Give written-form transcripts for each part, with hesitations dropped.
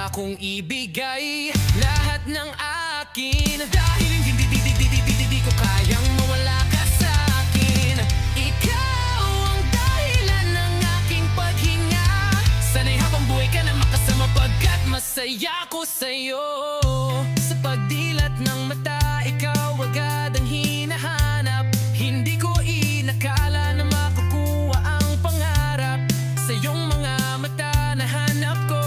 Handa kong ibigay lahat ng akin, dahil hindi ko kayang mawala ka sa akin. Ikaw ang dahilan ng aking paghinga. Sana'y habang buhay ka na makasama, pagkat masaya ko sa'yo. Sa pagdilat ng mata, ikaw agad ang hinahanap. Hindi ko inakala na makukuha ang pangarap. Sa iyong mga mata nahanap ko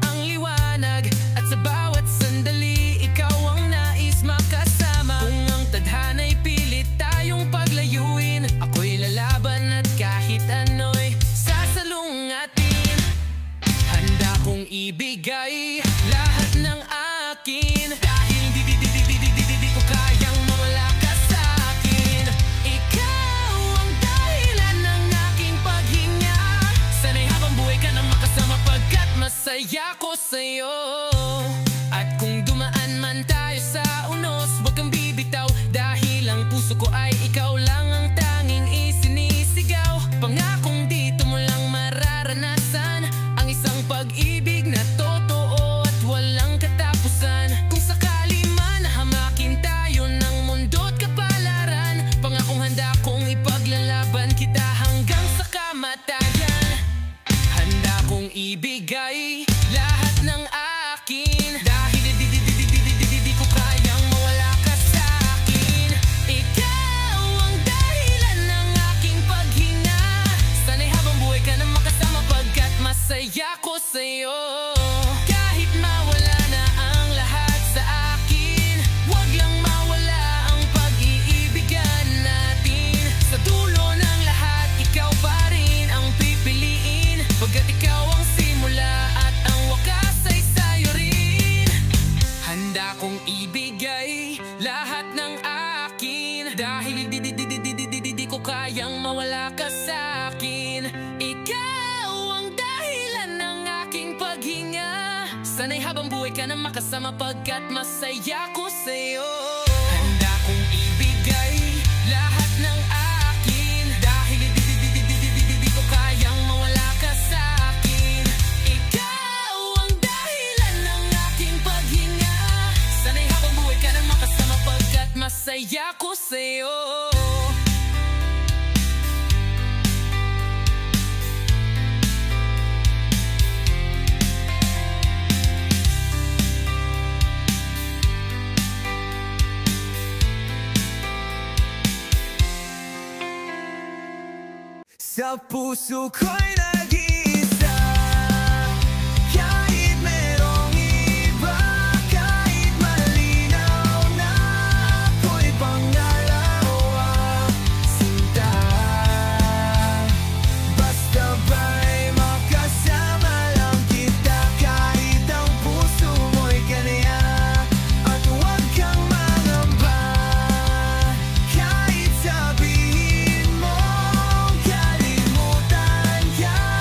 ang liwanag, at sa bawat sandali ikaw ang nais makasama. Kung ang tadhana'y pilit tayong paglayuin, ako'y lalaban at kahit ano'y sasalungatin. Handa kong ibigay lahat ng akin, dahil di ko kayang mawala ka sa akin. Ikaw ang dahilan ng aking paghinga. Sana'y habang buhay ka nang makasama, pagkat masaya ko sa'yo. At kung dumaan man tayo sa unos, huwag kang bibitaw, dahil ang puso ko ay ikaw lang ang tanging isinisigaw. Pangakong dito mo lang mararanasan ang isang pag-ibig na totoo at walang katapusan. Kung sakali man hamakin tayo ng mundo't kapalaran, pangakong handa kong ipaglalaban kita hanggang sa kamatayan. Handa kong ibigay lahat ng akin, dahil di ko kayang mawala ka sa akin. Ikaw ang dahilan ng aking paghinga. Sana'y habang buhay ka na makasama, pagkat masaya ko sa'yo. Kahit mawala na ang lahat sa akin, wag lang mawala ang pag-iibigan natin. Sa dulo ng lahat, ikaw pa rin ang pipiliin, pagkat ikaw ang simula at ang wakas ay sa'yo rin. Handa kong ibigay lahat ng akin, dahil di ko kayang mawala ka sa akin. Ikaw ang dahilan ng aking paghinga. Sana'y habang buhay ka na makasama, pagkat masaya ko sa'yo. Handa kong ibigay lahat ng akin, dahil di ko kayang mawala ka sa akin. Ikaw ang dahilan ng aking paghinga. Sana'y habang buhay ka na makasama, pagkat masaya ko sa'yo. Sa puso ko'y nag-iisa, kahit merong iba, kahit malinaw na ako'y pangalawa. Sinta, basta ba'y makasama lang kita, kahit ang puso mo'y ganaya. At huwag kang mangamba, kahit sabihin mo kalimutan ka.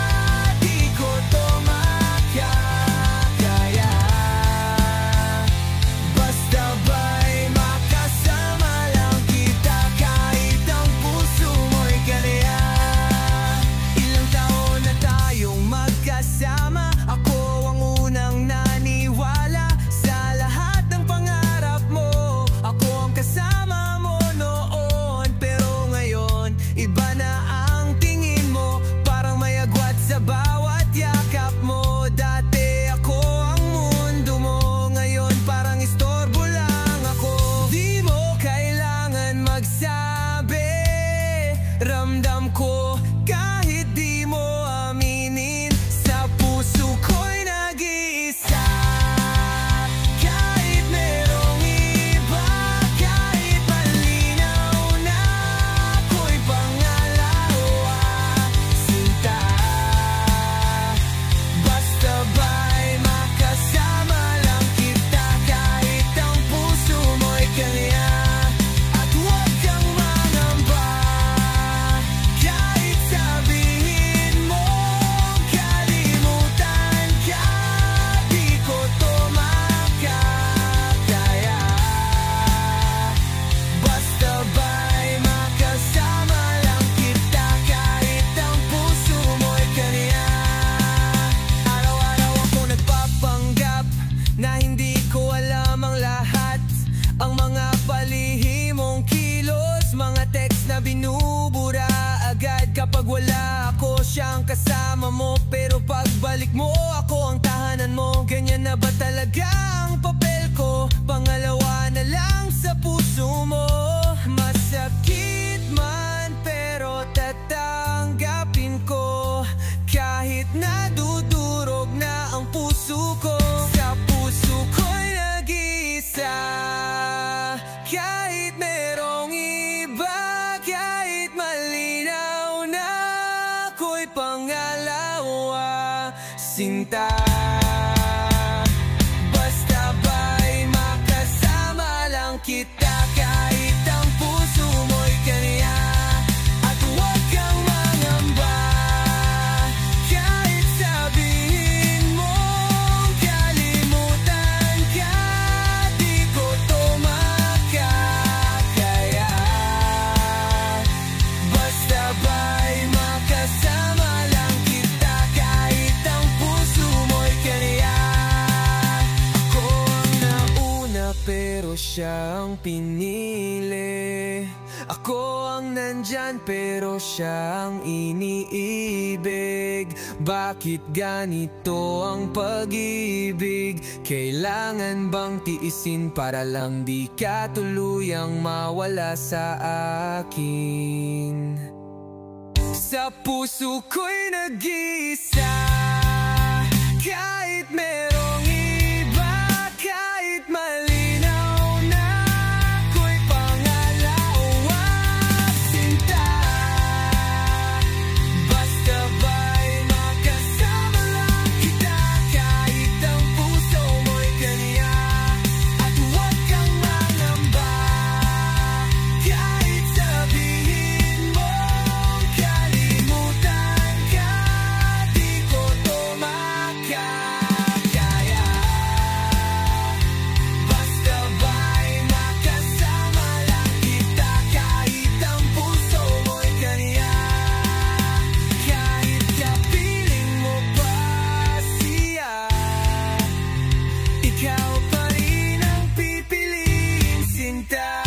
siya ang pinili. Ako ang nandyan pero siya ang iniibig. Bakit ganito ang pag-ibig? Kailangan bang tiisin para lang di ka tuluyang mawala sa akin? Sa puso ko'y nag-iisa, kahit merong iba, kahit malinaw na ako'y pangalawang sinta. Basta ba'y makasama lang kita, kahit ang puso mo'y kanya. At huwag kang mangamba, kahit sabihin mo kalimutan ka, di ko to makakaya. Basta ba'y makasama lang kita, kahit ang puso mo'y kanya. Kahit kapiling mo pa siya, ikaw pa rin ang pipiliin, sinta.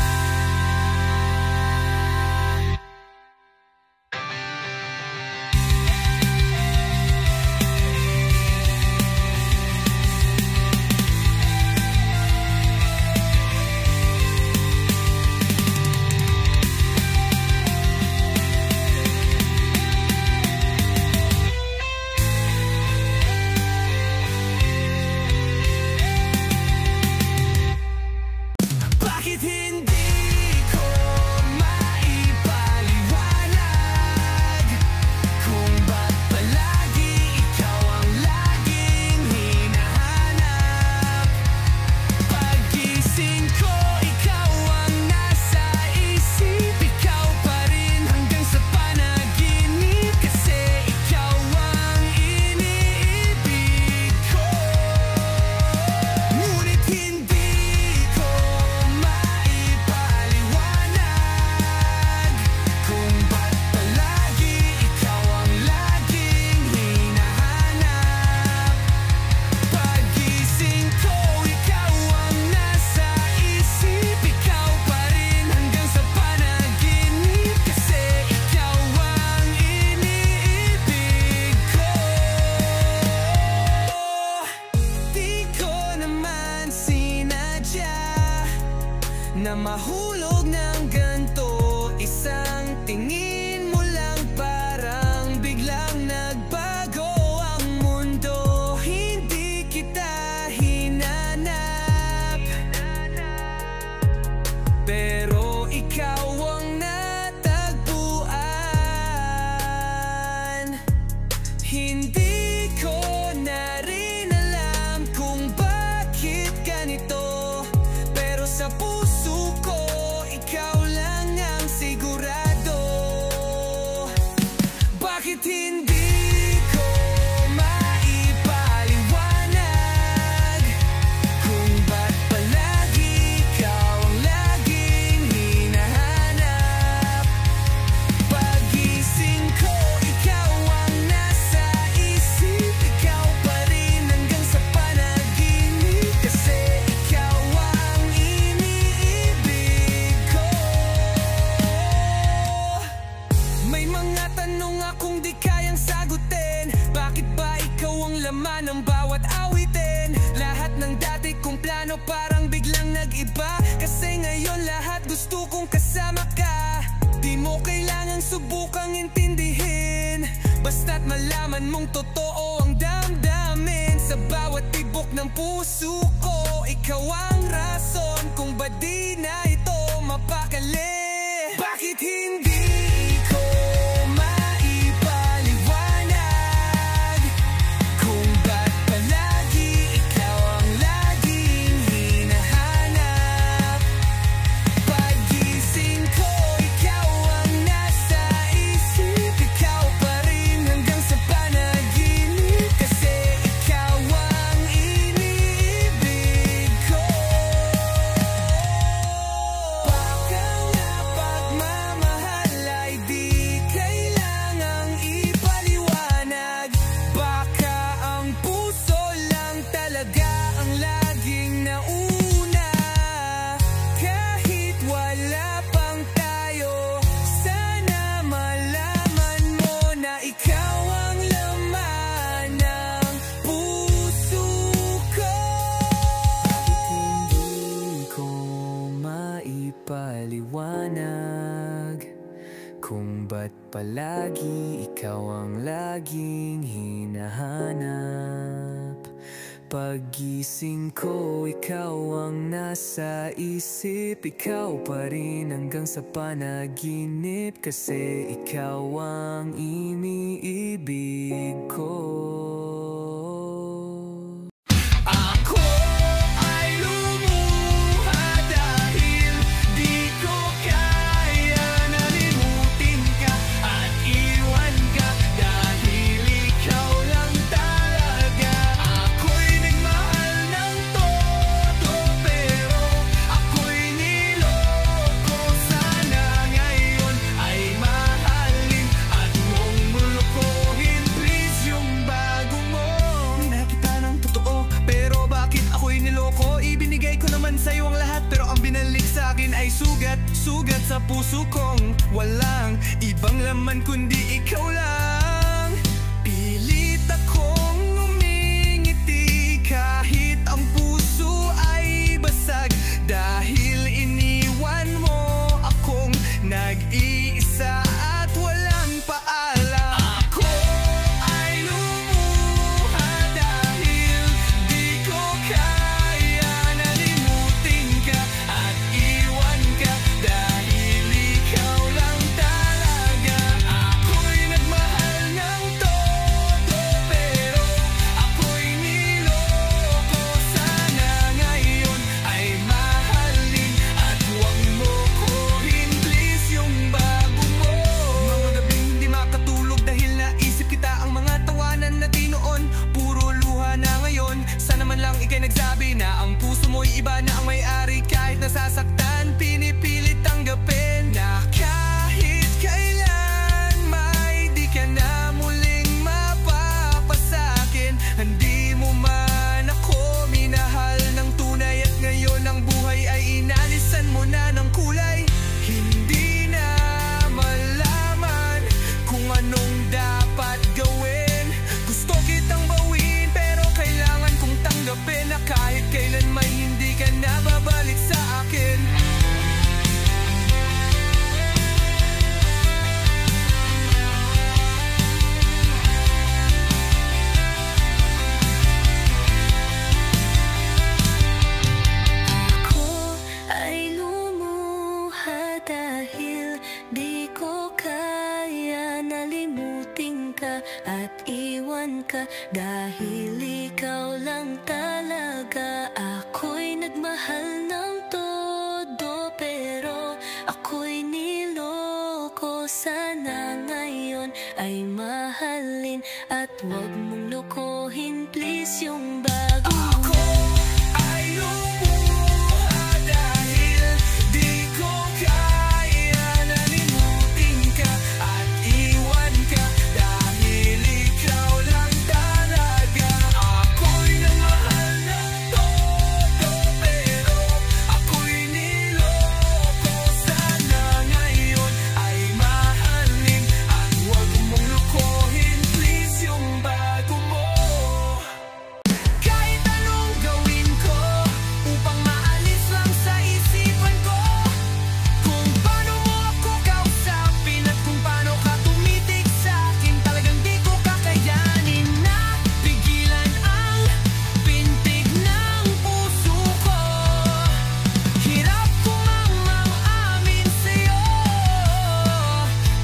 Bakit hindi ko maipaliwanag kung ba't palagi ikaw ang laging hinahanap? Paggising ko, ikaw ang nasa isip, ikaw pa rin hanggang sa panaginip, kasi ikaw ang iniibig ko. Ngunit hindi ko maipaliwanag kung ba't palagi ikaw ang laging hinahanap. Paggising ko, ikaw ang nasa isip, ikaw pa rin hanggang sa panaginip, kasi ikaw ang iniibig ko. Di ko naman sinadya na mahulog ng ganto. Isang tingin mo lang parang biglang nagbago ang mundo. Hindi kita hinanap, pero ikaw ang natagpuan. Hindi ko na rin alam kung bakit ganito, pero sa puso ko, ikaw lang ang sigurado. Bakit hindi ko maipaliwanag kung ba't palagi ikaw ang laging hinahanap? Paggising ko, ikaw ang nasa isip, ikaw pa rin hanggang sa panaginip, kasi ikaw ang iniibig ko. May mga tanong akong di kayang sagutin. Bakit ba ikaw ang laman ng bawat awitin? Lahat ng dati kong plano parang biglang nag-iba, kasi ngayon lahat gusto kong kasama ka. Di mo kailangang subukang intindihin, basta't malaman mong totoo ang damdamin. Sa bawat tibok ng puso ko, ikaw ang rason kung ba't di na ito mapakali. Bakit hindi ko maipaliwanag kung ba't palagi ikaw ang laging hinahanap? Paggising ko, ikaw ang nasa isip, ikaw pa rin hanggang sa panaginip, kasi ikaw ang iniibig ko. palagi, ikaw ang laging hinahanap. Paggising ko, ikaw ang nasa isip, ikaw pa rin hanggang sa panaginip, kasi ikaw ang iniibig ko. Sa'yo ang lahat, pero ang binalik sa akin ay sugat sa puso kong walang ibang laman kundi ikaw lang. Pilit akong umingiti kahit ang puso ay basag, dahil iniwan mo akong nag-iisa at walang paalam. Ako ay lumuha dahil di ko kaya nalimutin ka at iwan ka, dahil ikaw lang talaga. Ako'y nagmahal ng todo, pero ako'y niloko. Sana ngayon ay mahalin at huwag mo kuhin please yung bago mo. Mga gabing hindi makatulog dahil naisip kita, ang mga tawanan na di noon puro luha na ngayon. Sana man lang ika'y nagsabi na ang puso mo'y iba na ang may-ari. Kahit nasasaktan, pinipilit tanggapin na kahit kailan may di ka na muling mapapasakin. Hindi mo man ako minahal ng tunay, at ngayon ang buhay ay inalisan mo na ng kulay. Hindi na malaman kung anong dapat gawin. Gusto kitang bawin, pero kailangan kong tanggapin na kahit kailan may hindi ka na babalik sa akin. Ako ay lumuha dahil di ko kaya nalimutin ka at iwan ka, dahil ikaw lang talaga. Ako'y nagmahal ng todo, pero ako'y niloko. Sana ngayon ay mahalin at huwag mong lokohin please yung bago mo. Ako ay lumuha dahil di ko kaya nalimutin ka at iwan ka, dahil ikaw lang talaga. Ako'y nagmahal ng todo, pero ako'y niloko. Sana ngayon ay mahalin at huwag mong lokohin please yung bago mo. Kahit anong gawin ko upang maalis lang sa isipan ko, kung paano mo ako kausapin at kung paano ka tumitig sa akin, talagang di ko kakayanin na pigilan ang pintig ng puso ko. Hirap ko mang amin sa'yo,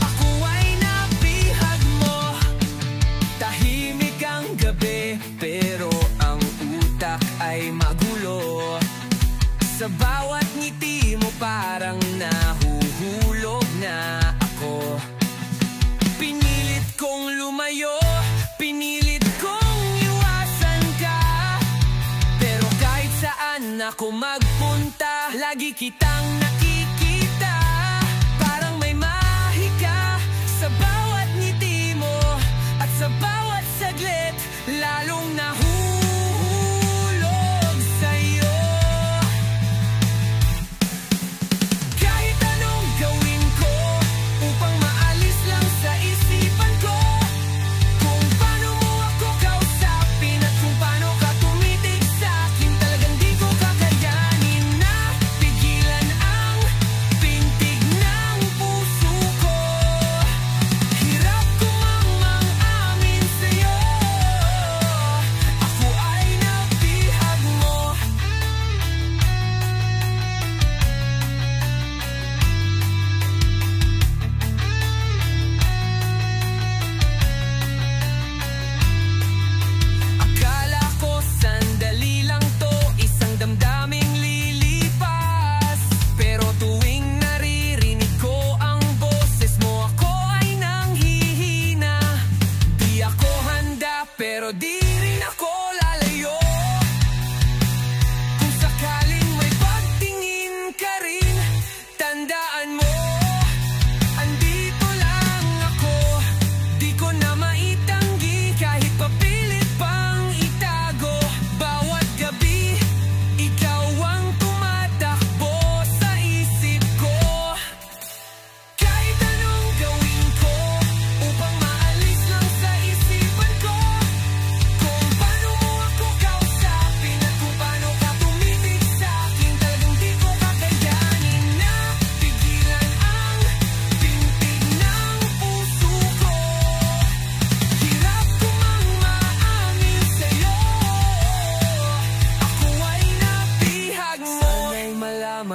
ako ay napihag mo. Tahimik ang gabi, pero ang utak ay magulo. Sa bawat ngiti mo parang nahuhulog na ako. Pinilit kong lumayo, pinilit kong iwasan ka, pero kahit saan ako magpunta, lagi kitang nakikita. Parang may mahika sa bawat ngiti mo, at sa bawat saglit lalong nahuhulog sa'yo. Kahit anong gawin ko upang maalis lang sa isipan ko, kung paano mo ako kausapin at kung paano ka tumitig sa akin, talagang di ko kakayanin na pigilan ang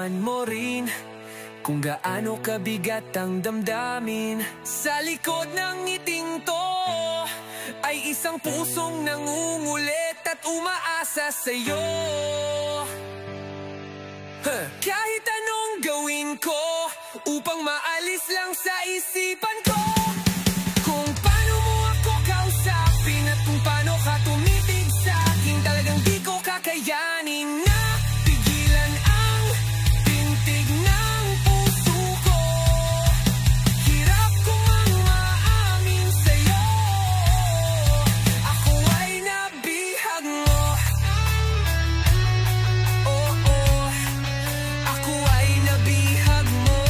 malaman mo rin kung gaano kabigat ang damdamin. Sa likod ng ngiting to ay isang pusong nangungulit at umaasa sa'yo. Kahit anong gawin ko upang maalis lang sa isipan ko kung paano mo ako kausapin at kung paano ka tumitig sa akin, talagang di ko kakayanin na pigilan ang tintig ng puso ko. Hirap kong ang maamin sa'yo, ako ay nabihag mo. Ako ay nabihag mo.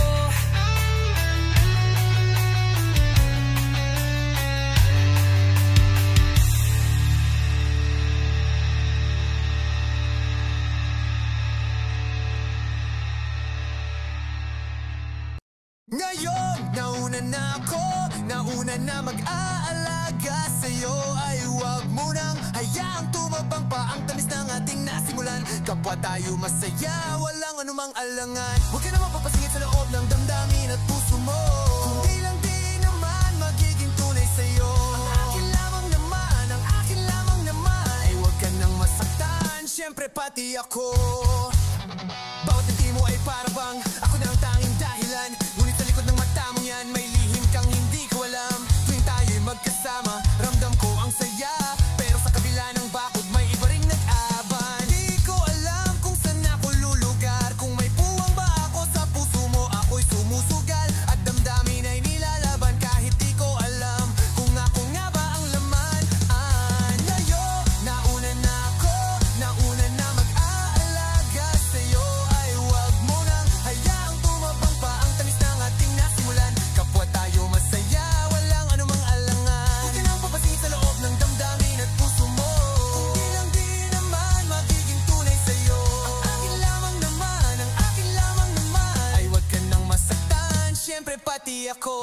Ngayon, nauna na mag-aalaga sa'yo. Ay huwag mo nang hayaang tumabang pa ang tamis ng ating nasimulan. Kapwa tayo masaya, walang anumang alangan. Huwag ka na mapapasingit sa loob ng damdamin at puso mo. Kung di lang di naman magiging tunay sa'yo. Ang akin lamang naman ay huwag ka nang masaktan, syempre pati ako. Bawat ngiti mo ay parabang ako na ang tanging dahilan. Ngunit sa likod ng mata mong yan may lihim kang hindi ko alam. Tuwing tayo'y magkasama, ramdam ko ang saya. Pero sa kabila ng bakod may iba ring nag-aban. Di ko alam kung saan ako lulugar. Kung may puwang ba ako sa puso mo, ako'y sumusugal. At damdamin ay nilalaban kahit di ko alam kung ako nga ba ang laman. Ngayon, nauna na mag-aalaga sa'yo. Ay huwag mo nang hayaang tumabang pa ang tamis ng ating nasimulan. Kapwa tayo masaya, walang anumang alangan. Huwag ka nang papasingit sa loob ng damdamin at puso mo. Kung di lang di naman magiging tunay sa'yo. Ang akin lamang naman ay huwag ka nang masaktan, syempre pati ako.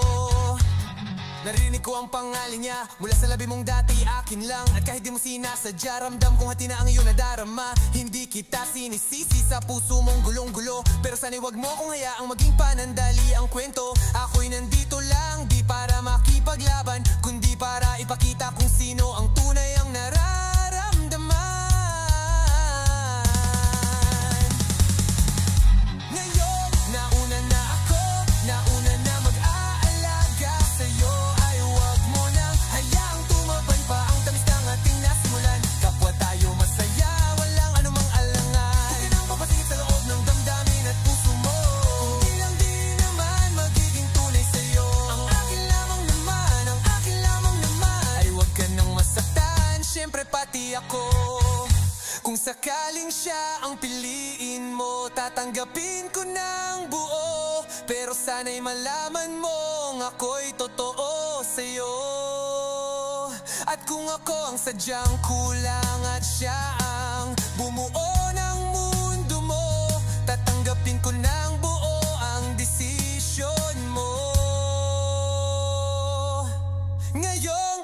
Narinig ko ang pangalan niya mula sa labi mong dati akin lang. At kahit di mo sinasadya, ramdam kong hati na ang iyong nadarama. Hindi kita sinisisi sa puso mong gulong-gulo, pero sana'y wag mo kung hayaang maging panandali ang kwento. Ako'y nandito lang, di para makipaglaban, kundi para ipakita kung sino ang tunay ang nararamdaman. Ngayon, nauna na mag-aalaga sa'yo. Ay huwag mo nang hayaang tumabang pa ang tamis ng ating nasimulan. Kapwa tayo masaya, walang anumang alangan. Huwag ka nang papasingit sa loob ng damdamin at puso mo. Kung di lang di naman magiging tunay sa'yo. Ang akin lamang naman ay huwag ka nang masaktan, syempre pati ako. Kung sakaling siya ang piliin mo, tatanggapin ko ng buo. Pero sana'y malaman mong ako'y totoo sa'yo. At kung ako ang sadyang kulang at siya ang bumuo ng mundo mo, tatanggapin ko ng buo ang desisyon mo. Ngayong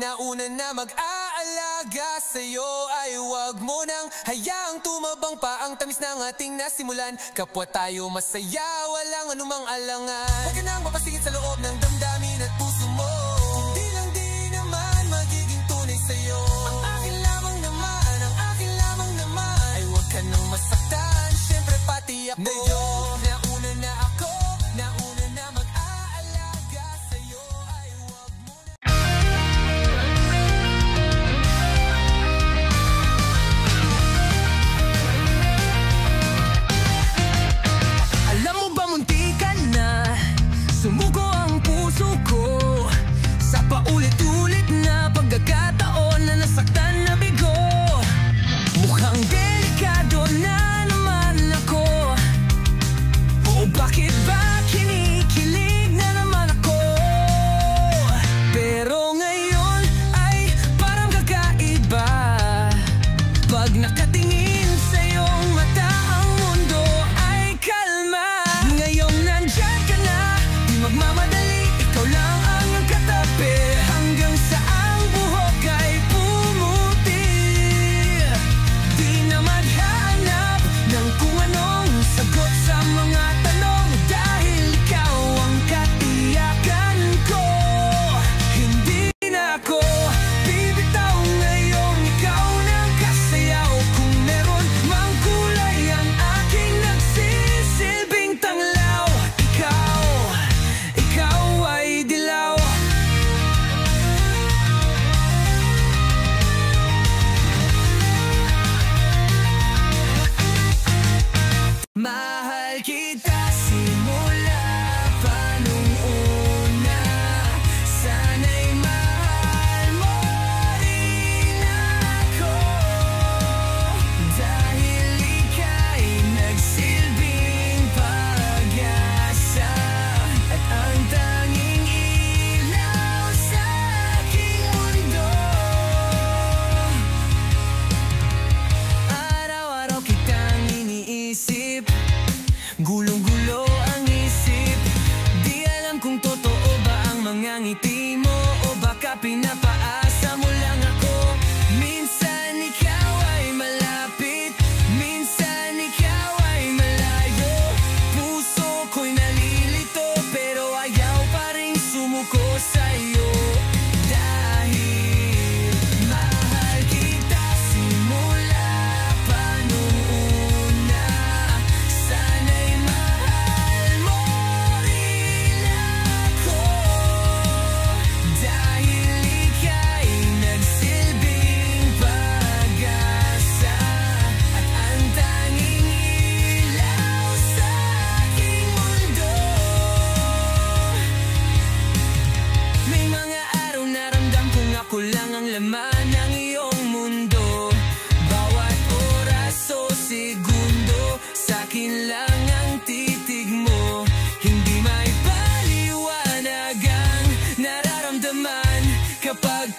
nauna na mag-aalaga sa'yo. Ay huwag mo nang hayaang tumabang pa ang tamis ng ating nasimulan. Kapwa tayo masaya, walang anumang alangan. Huwag ka nang mapasingit sa loob ng damdamin at puso mo. Kung di lang di naman magiging tunay sa'yo. Ang akin lamang naman ay huwag ka nang masaktan, syempre pati ako. Ngayon, nauna na mag-aalaga sa'yo. Ay huwag mo na. Alam mo ba muntikan na sumuko ang puso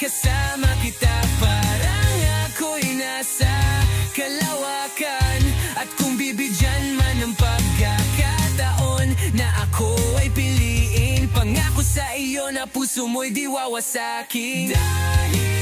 kasama kita, parang ako'y nasa kalawakan. At kung bibigyan man ng pagkakataon na ako ay piliin, pangako sa iyo na puso mo'y di wawasakin. Dahil